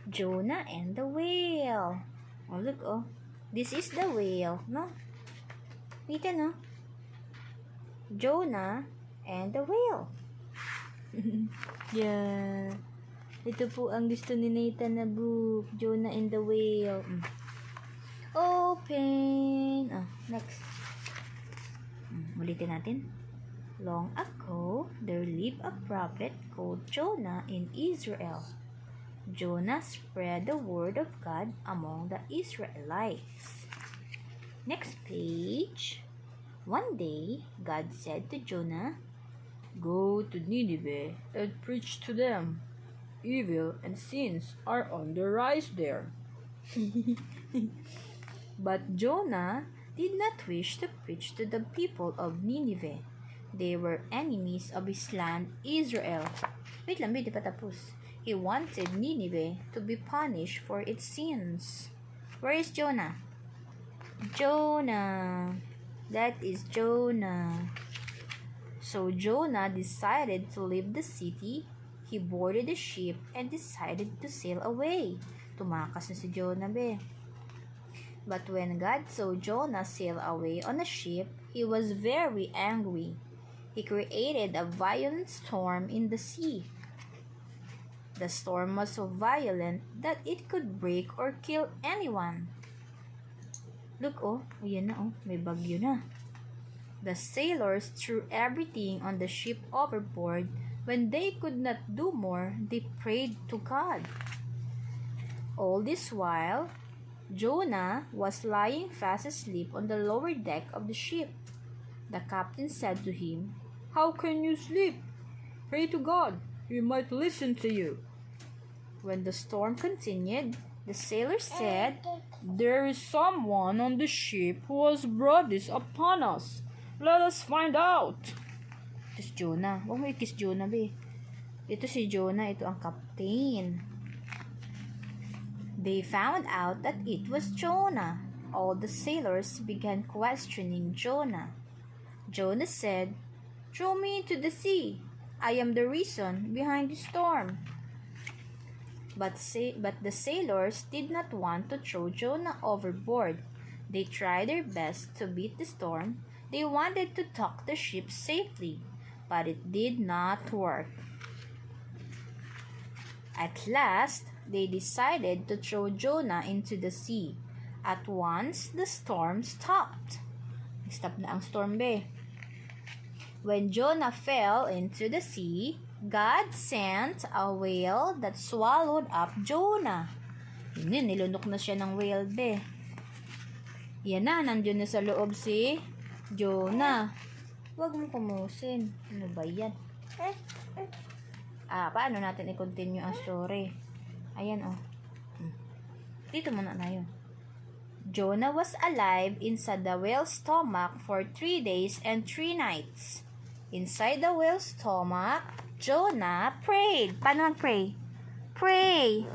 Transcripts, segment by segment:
Jonah and the whale. Oh, look, oh. This is the whale, no? Kita, no? Jonah and the whale. Yeah. Ito po ang gusto ni Nathan na book. Jonah and the whale. Open. Next. Ulitin natin. Long ago, there lived a prophet called Jonah in Israel. Jonah spread the word of God among the Israelites. Next page. One day, God said to Jonah, "Go to Nineveh and preach to them. Evil and sins are on the rise there." But Jonah did not wish to preach to the people of Nineveh. They were enemies of his land, Israel. Wait lang, di pa tapos. He wanted Nineveh to be punished for its sins. Where is Jonah? Jonah. That is Jonah. So Jonah decided to leave the city. He boarded a ship and decided to sail away. Tumakas na si Jonah, be. But when God saw Jonah sail away on a ship, he was very angry. He created a violent storm in the sea. The storm was so violent that it could break or kill anyone. Look, oh, ayan na, oh, may bagyo na. The sailors threw everything on the ship overboard. When they could not do more, they prayed to God. All this while, Jonah was lying fast asleep on the lower deck of the ship. The captain said to him, "How can you sleep? Pray to God. He might listen to you." When the storm continued, the sailors said, "There is someone on the ship who has brought this upon us. Let us find out." Ito si Jonah. Huwag mo ikis Jonah, be. Ito si Jonah. Ito ang captain. They found out that it was Jonah. All the sailors began questioning Jonah. Jonah said, "Throw me into the sea. I am the reason behind the storm." But the sailors did not want to throw Jonah overboard. They tried their best to beat the storm. They wanted to dock the ship safely, but it did not work. At last, they decided to throw Jonah into the sea. At once, the storm stopped. Stop na ang storm, be. When Jonah fell into the sea, God sent a whale that swallowed up Jonah. Yun, nilunok na siya ng whale, be. Yan na, nandiyon na sa loob si Jonah. Huwag mo kumusin. Ano ba yan? Paano natin i-continue ang story? Ayan, oh. Dito muna na yun. Jonah was alive inside the whale's stomach for 3 days and 3 nights. Inside the whale's stomach, Jonah prayed. Paano mag-pray? Pray!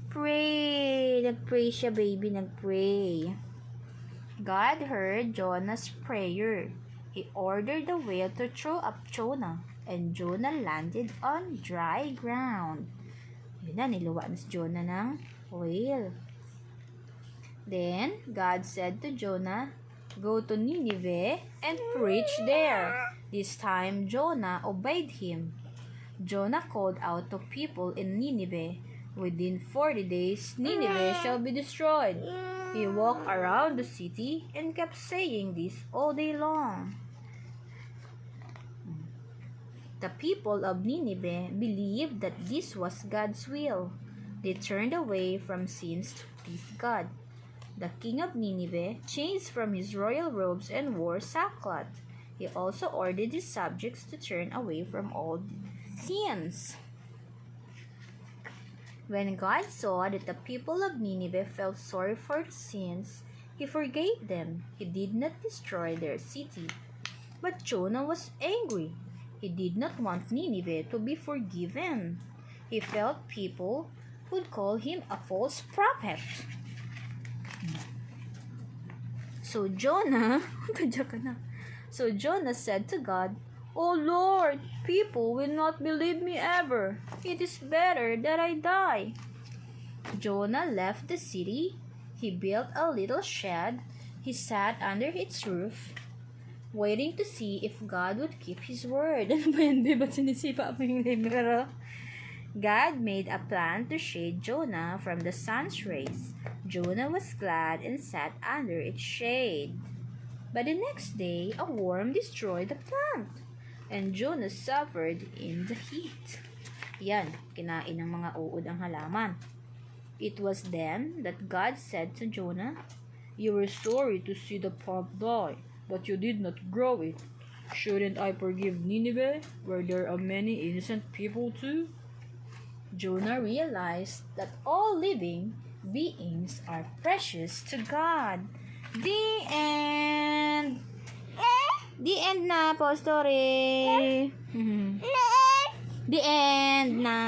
Pray! Nag-pray siya, baby. Nag-pray. God heard Jonah's prayer. He ordered the whale to throw up Jonah, and Jonah landed on dry ground. Yun na, niluwa na si Jonah ng whale. Then, God said to Jonah, "Go to Nineveh and preach there." This time, Jonah obeyed him. Jonah called out to people in Nineveh, "Within 40 days, Nineveh shall be destroyed." He walked around the city and kept saying this all day long. The people of Nineveh believed that this was God's will. They turned away from sins to please God. The king of Nineveh changed from his royal robes and wore sackcloth. He also ordered his subjects to turn away from all sins. When God saw that the people of Nineveh felt sorry for their sins, he forgave them. He did not destroy their city. But Jonah was angry. He did not want Nineveh to be forgiven. He felt people would call him a false prophet. So Jonah said to God, "Oh Lord, people will not believe me ever. It is better that I die." Jonah left the city. He built a little shed. He sat under its roof, waiting to see if God would keep His word. Ano ba yan? Ba't sinisipa mo yung libro? God made a plan to shade Jonah from the sun's rays. Jonah was glad and sat under its shade. But the next day, a worm destroyed the plant, and Jonah suffered in the heat. Yan, kinain ng mga uod ang halaman. It was then that God said to Jonah, "You were sorry to see the plant die, but you did not grow it. Shouldn't I forgive Nineveh, where there are many innocent people too?" Jonah realized that all living beings are precious to God. The end. The end na po story. The end na.